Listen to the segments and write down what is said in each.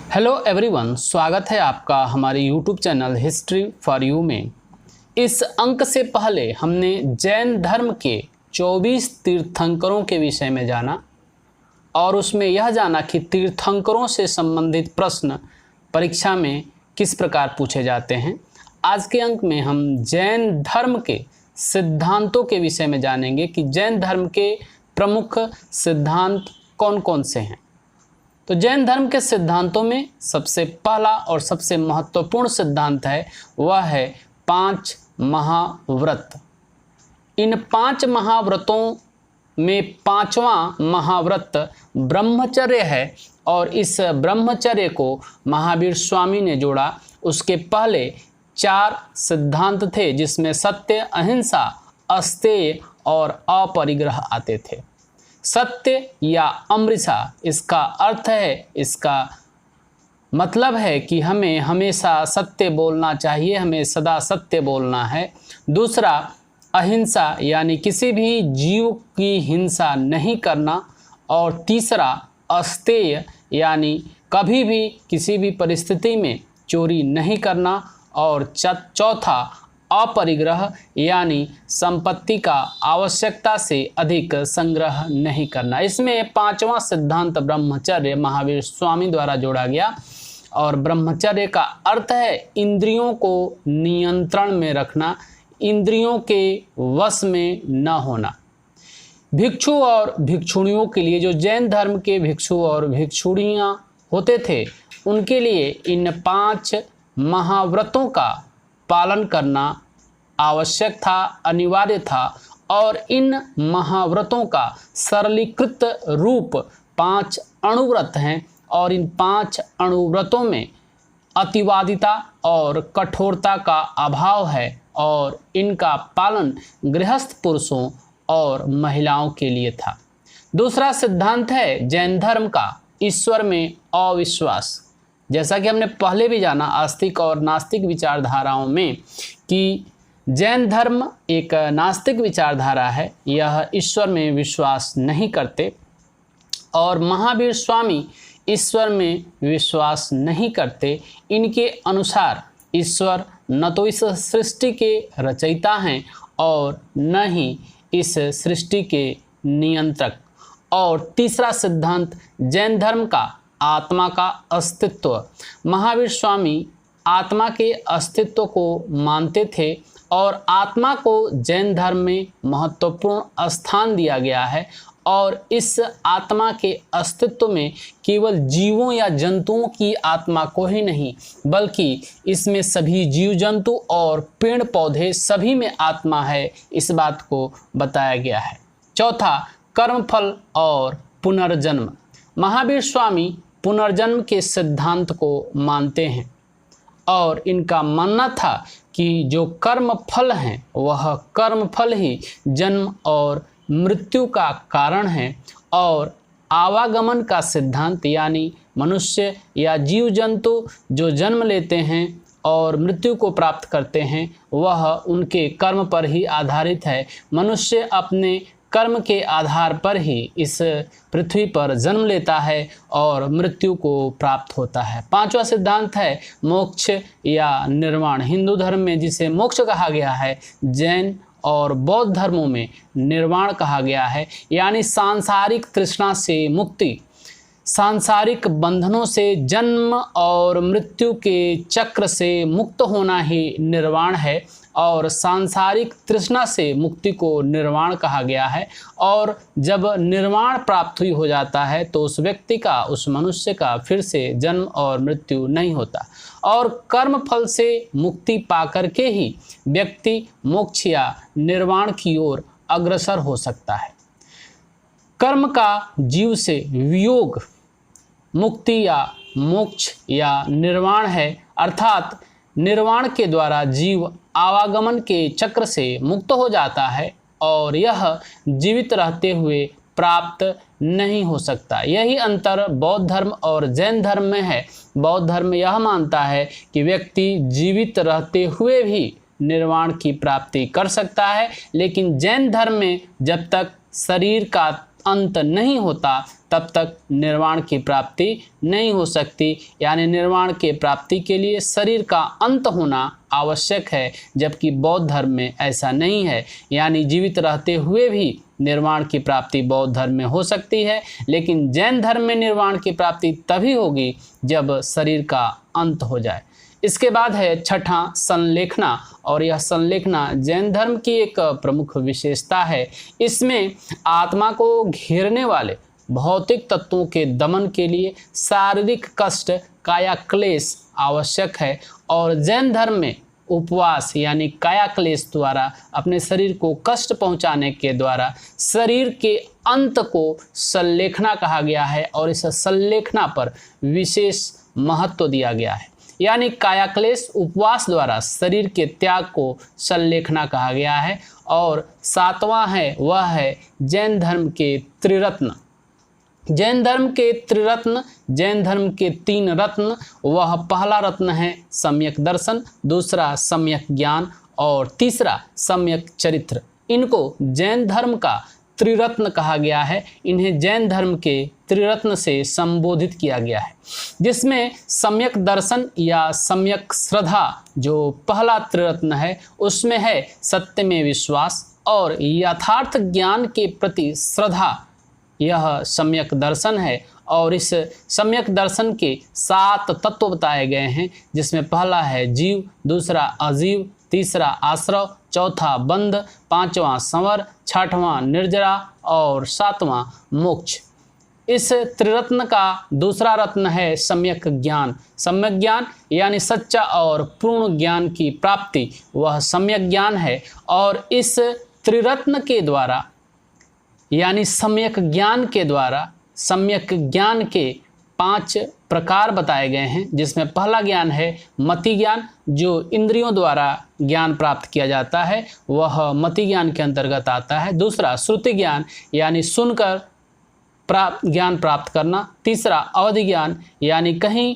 Hello everyone, स्वागत है आपका हमारे YouTube channel history for you में। इस अंक से पहले हमने जैन धर्म के 24 तीर्थंकरों के विषय में जाना और उसमें यह जाना कि तीर्थंकरों से संबंधित प्रश्न परीक्षा में किस प्रकार पूछे जाते हैं। आज के अंक में हम जैन धर्म के सिद्धांतों के विषय में जानेंगे कि जैन धर्म के प्रमुख सिद्धांत कौन कौन से हैं। तो जैन धर्म के सिद्धांतों में सबसे पहला और सबसे महत्वपूर्ण सिद्धांत है वह है 5 महाव्रत। इन 5 महाव्रतों में 5वां महाव्रत ब्रह्मचर्य है और इस ब्रह्मचर्य को महावीर स्वामी ने जोड़ा। उसके पहले 4 सिद्धांत थे जिसमें सत्य, अहिंसा, अस्तेय और अपरिग्रह आते थे। सत्य या अमृषा इसका अर्थ है, इसका मतलब है कि हमें हमेशा सत्य बोलना चाहिए, हमें सदा सत्य बोलना है। दूसरा अहिंसा यानी किसी भी जीव की हिंसा नहीं करना। और तीसरा अस्तेय यानी कभी भी किसी भी परिस्थिति में चोरी नहीं करना। और चौथा अपरिग्रह यानी संपत्ति का आवश्यकता से अधिक संग्रह नहीं करना। इसमें 5वां सिद्धांत ब्रह्मचर्य महावीर स्वामी द्वारा जोड़ा गया और ब्रह्मचर्य का अर्थ है इंद्रियों को नियंत्रण में रखना, इंद्रियों के वश में न होना। भिक्षु और भिक्षुणियों के लिए, जो जैन धर्म के भिक्षु और भिक्षुणियाँ होते थे, उनके लिए इन 5 महाव्रतों का पालन करना आवश्यक था, अनिवार्य था। और इन महाव्रतों का सरलीकृत रूप 5 अणुव्रत हैं और इन 5 अणुव्रतों में अतिवादिता और कठोरता का अभाव है और इनका पालन गृहस्थ पुरुषों और महिलाओं के लिए था। दूसरा सिद्धांत है जैन धर्म का ईश्वर में अविश्वास। जैसा कि हमने पहले भी जाना आस्तिक और नास्तिक विचारधाराओं में कि जैन धर्म एक नास्तिक विचारधारा है, यह ईश्वर में विश्वास नहीं करते और महावीर स्वामी ईश्वर में विश्वास नहीं करते। इनके अनुसार ईश्वर न तो इस सृष्टि के रचयिता हैं और न ही इस सृष्टि के नियंत्रक। और तीसरा सिद्धांत जैन धर्म का आत्मा का अस्तित्व। महावीर स्वामी आत्मा के अस्तित्व को मानते थे और आत्मा को जैन धर्म में महत्वपूर्ण स्थान दिया गया है। और इस आत्मा के अस्तित्व में केवल जीवों या जंतुओं की आत्मा को ही नहीं, बल्कि इसमें सभी जीव जंतु और पेड़ पौधे सभी में आत्मा है, इस बात को बताया गया है। चौथा कर्मफल और पुनर्जन्म। महावीर स्वामी पुनर्जन्म के सिद्धांत को मानते हैं और इनका मानना था कि जो कर्म फल हैं वह कर्म फल ही जन्म और मृत्यु का कारण है। और आवागमन का सिद्धांत यानी मनुष्य या जीव जंतु जो जन्म लेते हैं और मृत्यु को प्राप्त करते हैं वह उनके कर्म पर ही आधारित है। मनुष्य अपने कर्म के आधार पर ही इस पृथ्वी पर जन्म लेता है और मृत्यु को प्राप्त होता है। 5वां सिद्धांत है मोक्ष या निर्वाण। हिंदू धर्म में जिसे मोक्ष कहा गया है, जैन और बौद्ध धर्मों में निर्वाण कहा गया है, यानी सांसारिक तृष्णा से मुक्ति, सांसारिक बंधनों से, जन्म और मृत्यु के चक्र से मुक्त होना ही निर्वाण है। और सांसारिक तृष्णा से मुक्ति को निर्वाण कहा गया है। और जब निर्वाण प्राप्त हो जाता है तो उस व्यक्ति का, उस मनुष्य का फिर से जन्म और मृत्यु नहीं होता। और कर्म फल से मुक्ति पाकर के ही व्यक्ति मोक्ष या निर्वाण की ओर अग्रसर हो सकता है। कर्म का जीव से वियोग मुक्ति या मोक्ष या निर्वाण है, अर्थात निर्वाण के द्वारा जीव आवागमन के चक्र से मुक्त हो जाता है और यह जीवित रहते हुए प्राप्त नहीं हो सकता। यही अंतर बौद्ध धर्म और जैन धर्म में है। बौद्ध धर्म यह मानता है कि व्यक्ति जीवित रहते हुए भी निर्वाण की प्राप्ति कर सकता है, लेकिन जैन धर्म में जब तक शरीर का अंत नहीं होता तब तक निर्वाण की प्राप्ति नहीं हो सकती। यानी निर्वाण के प्राप्ति के लिए शरीर का अंत होना आवश्यक है, जबकि बौद्ध धर्म में ऐसा नहीं है। यानी जीवित रहते हुए भी निर्वाण की प्राप्ति बौद्ध धर्म में हो सकती है, लेकिन जैन धर्म में निर्वाण की प्राप्ति तभी होगी जब शरीर का अंत हो जाए। इसके बाद है छठा संलेखना, और यह संलेखना जैन धर्म की एक प्रमुख विशेषता है। इसमें आत्मा को घेरने वाले भौतिक तत्वों के दमन के लिए शारीरिक कष्ट काया क्लेश आवश्यक है, और जैन धर्म में उपवास यानी काया क्लेश द्वारा अपने शरीर को कष्ट पहुंचाने के द्वारा शरीर के अंत को संलेखना कहा गया है, और इस संलेखना पर विशेष महत्व दिया गया है। यानी काया क्लेश उपवास द्वारा शरीर के त्याग को संलेखना कहा गया है। और सातवां है वह है जैन धर्म के त्रिरत्न। जैन धर्म के त्रिरत्न, जैन धर्म के 3 रत्न, वह पहला रत्न है सम्यक दर्शन, दूसरा सम्यक ज्ञान और तीसरा सम्यक चरित्र। इनको जैन धर्म का त्रिरत्न कहा गया है। इन्हें जैन धर्म के त्रिरत्न से संबोधित किया गया है, जिसमें सम्यक दर्शन या सम्यक श्रद्धा जो पहला त्रिरत्न है उसमें है सत्य में विश्वास और यथार्थ ज्ञान के प्रति श्रद्धा, यह सम्यक दर्शन है। और इस सम्यक दर्शन के 7 तत्व बताए गए हैं, जिसमें पहला है जीव, दूसरा अजीव, तीसरा आश्रव, चौथा बंध, 5वां संवर, 6वां निर्जरा और 7वां मोक्ष। इस त्रिरत्न का दूसरा रत्न है सम्यक ज्ञान। सम्यक ज्ञान यानी सच्चा और पूर्ण ज्ञान की प्राप्ति, वह सम्यक ज्ञान है। और इस त्रिरत्न के द्वारा यानी सम्यक ज्ञान के द्वारा सम्यक ज्ञान के 5 प्रकार बताए गए हैं, जिसमें पहला ज्ञान है मति ज्ञान, जो इंद्रियों द्वारा ज्ञान प्राप्त किया जाता है, वह मति ज्ञान के अंतर्गत आता है। दूसरा श्रुति ज्ञान यानी सुनकर ज्ञान प्राप्त करना। तीसरा अवधि ज्ञान यानी कहीं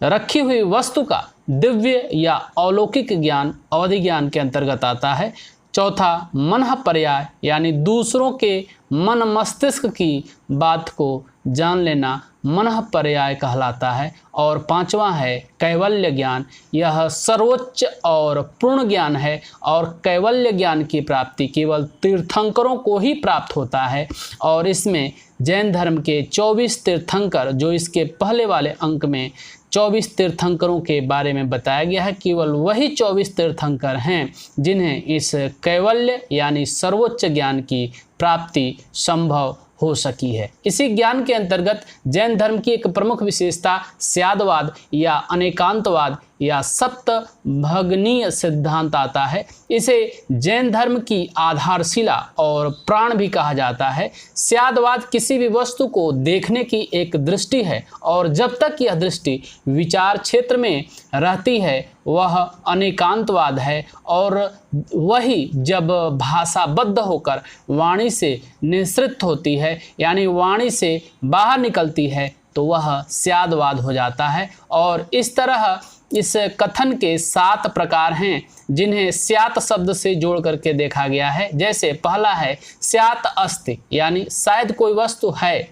रखी हुई वस्तु का दिव्य या अलौकिक ज्ञान अवधि ज्ञान के अंतर्गत आता है। चौथा मनः पर्याय यानी दूसरों के मन मस्तिष्क की बात को जान लेना मनः पर्याय कहलाता है। और 5वां है कैवल्य ज्ञान, यह सर्वोच्च और पूर्ण ज्ञान है, और कैवल्य ज्ञान की प्राप्ति केवल तीर्थंकरों को ही प्राप्त होता है। और इसमें जैन धर्म के 24 तीर्थंकर, जो इसके पहले वाले अंक में 24 तीर्थंकरों के बारे में बताया गया है, केवल वही 24 तीर्थंकर हैं जिन्हें इस कैवल्य यानी सर्वोच्च ज्ञान की प्राप्ति संभव हो सकी है। इसी ज्ञान के अंतर्गत जैन धर्म की एक प्रमुख विशेषता स्यादवाद या अनेकांतवाद या सप्तभगनीय सिद्धांत आता है। इसे जैन धर्म की आधारशिला और प्राण भी कहा जाता है। स्यादवाद किसी भी वस्तु को देखने की एक दृष्टि है, और जब तक यह दृष्टि विचार क्षेत्र में रहती है वह अनेकांतवाद है, और वही जब भाषाबद्ध होकर वाणी से निःसृत होती है यानी वाणी से बाहर निकलती है तो वह स्यादवाद हो जाता है। और इस तरह इस कथन के 7 प्रकार हैं, जिन्हें स्यात् शब्द से जोड़ करके देखा गया है। जैसे पहला है स्यात् अस्ति यानी शायद कोई वस्तु है।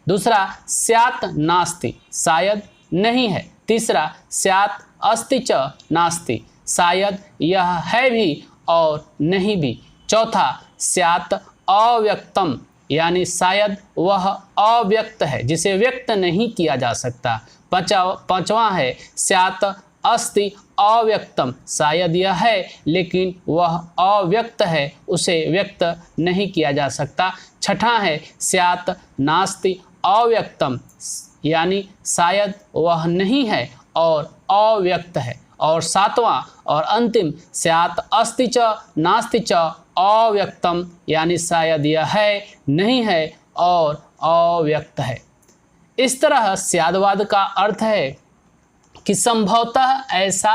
दूसरा स्यात् नास्ति शायद नहीं है। तीसरा स्यात् अस्ति च नास्ति शायद यह है भी और नहीं भी। चौथा स्यात् अव्यक्तम यानी शायद वह अव्यक्त है, जिसे व्यक्त नहीं किया जा सकता। 5वां है स्यात् अस्ति अव्यक्तम शायद यह है लेकिन वह अव्यक्त है, उसे व्यक्त नहीं किया जा सकता। 6वां है स्यात् नास्ति अव्यक्तम यानी शायद वह नहीं है और अव्यक्त है। और 7वां और अंतिम स्यात् अस्ति च नास्ति च अव्यक्तम यानी शायद यह है, नहीं है और अव्यक्त है। इस तरह स्यादवाद का अर्थ है कि संभवतः ऐसा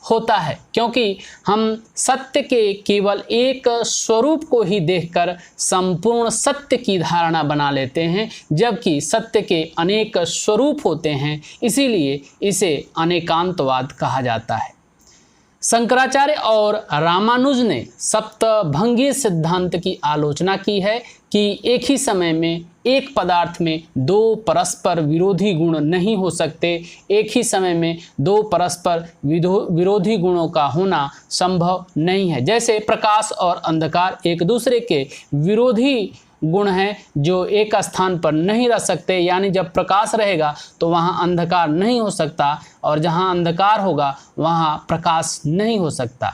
होता है, क्योंकि हम सत्य के केवल एक स्वरूप को ही देखकर संपूर्ण सत्य की धारणा बना लेते हैं, जबकि सत्य के अनेक स्वरूप होते हैं, इसीलिए इसे अनेकांतवाद कहा जाता है। शंकराचार्य और रामानुज ने सप्तभंगीय सिद्धांत की आलोचना की है कि एक ही समय में एक पदार्थ में दो परस्पर विरोधी गुण नहीं हो सकते, एक ही समय में दो परस्पर विरोधी गुणों का होना संभव नहीं है। जैसे प्रकाश और अंधकार एक दूसरे के विरोधी गुण हैं जो एक स्थान पर नहीं रह सकते, यानी जब प्रकाश रहेगा तो वहाँ अंधकार नहीं हो सकता और जहाँ अंधकार होगा वहाँ प्रकाश नहीं हो सकता।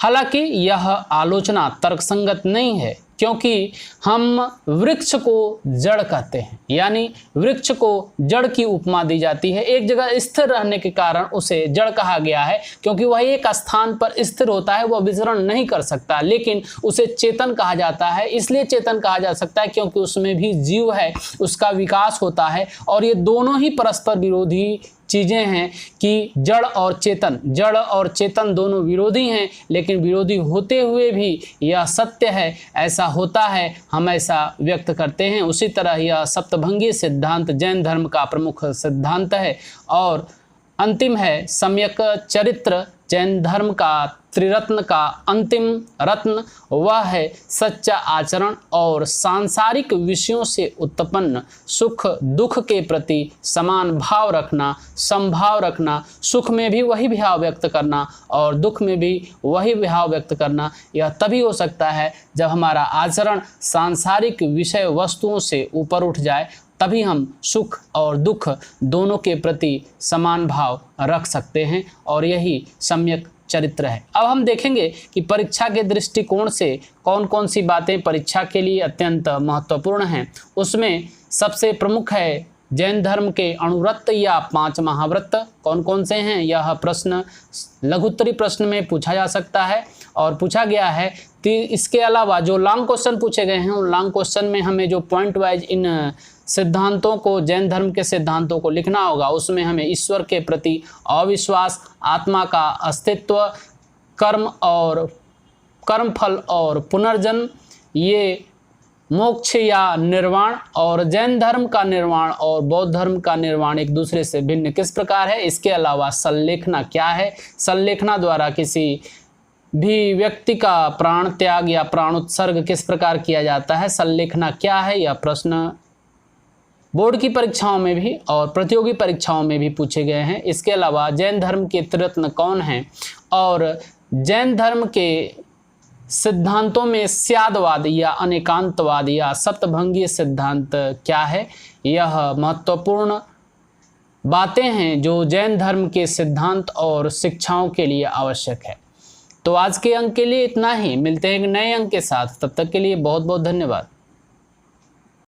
हालांकि यह आलोचना तर्कसंगत नहीं है, क्योंकि हम वृक्ष को जड़ कहते हैं, यानी वृक्ष को जड़ की उपमा दी जाती है। एक जगह स्थिर रहने के कारण उसे जड़ कहा गया है, क्योंकि वह एक स्थान पर स्थिर होता है, वह विचरण नहीं कर सकता। लेकिन उसे चेतन कहा जाता है, इसलिए चेतन कहा जा सकता है क्योंकि उसमें भी जीव है, उसका विकास होता है। और ये दोनों ही परस्पर विरोधी चीज़ें हैं कि जड़ और चेतन दोनों विरोधी हैं, लेकिन विरोधी होते हुए भी यह सत्य है, ऐसा होता है, हम ऐसा व्यक्त करते हैं। उसी तरह यह सप्तभंगीय सिद्धांत जैन धर्म का प्रमुख सिद्धांत है। और अंतिम है सम्यक चरित्र, जैन धर्म का त्रिरत्न का अंतिम रत्न। वह है सच्चा आचरण और सांसारिक विषयों से उत्पन्न सुख दुख के प्रति समान भाव रखना, समभाव रखना, सुख में भी वही भाव व्यक्त करना और दुख में भी वही भाव व्यक्त करना। यह तभी हो सकता है जब हमारा आचरण सांसारिक विषय वस्तुओं से ऊपर उठ जाए, तभी हम सुख और दुख दोनों के प्रति समान भाव रख सकते हैं, और यही सम्यक चरित्र है। अब हम देखेंगे कि परीक्षा के दृष्टिकोण से कौन कौन सी बातें परीक्षा के लिए अत्यंत महत्वपूर्ण हैं। उसमें सबसे प्रमुख है जैन धर्म के अणुव्रत या 5 महाव्रत कौन कौन से हैं। यह प्रश्न लघुत्तरी प्रश्न में पूछा जा सकता है और पूछा गया है। इसके अलावा जो लॉन्ग क्वेश्चन पूछे गए हैं, उन लॉन्ग क्वेश्चन में हमें जो पॉइंट वाइज इन सिद्धांतों को, जैन धर्म के सिद्धांतों को लिखना होगा। उसमें हमें ईश्वर के प्रति अविश्वास, आत्मा का अस्तित्व, कर्मफल और पुनर्जन्म, ये मोक्ष या निर्वाण, और जैन धर्म का निर्वाण और बौद्ध धर्म का निर्वाण एक दूसरे से भिन्न किस प्रकार है। इसके अलावा संलेखना क्या है, संलेखना द्वारा किसी भी व्यक्ति का प्राण त्याग या प्राणोत्सर्ग किस प्रकार किया जाता है, संलेखना क्या है। यह प्रश्न बोर्ड की परीक्षाओं में भी और प्रतियोगी परीक्षाओं में भी पूछे गए हैं। इसके अलावा जैन धर्म के त्रिरत्न कौन हैं और जैन धर्म के सिद्धांतों में स्यादवाद या अनेकांतवाद या सप्तभंगीय सिद्धांत क्या है। यह महत्वपूर्ण बातें हैं जो जैन धर्म के सिद्धांत और शिक्षाओं के लिए आवश्यक है। तो आज के अंक के लिए इतना ही, मिलते हैं एक नए अंक के साथ, तब तक के लिए बहुत बहुत धन्यवाद।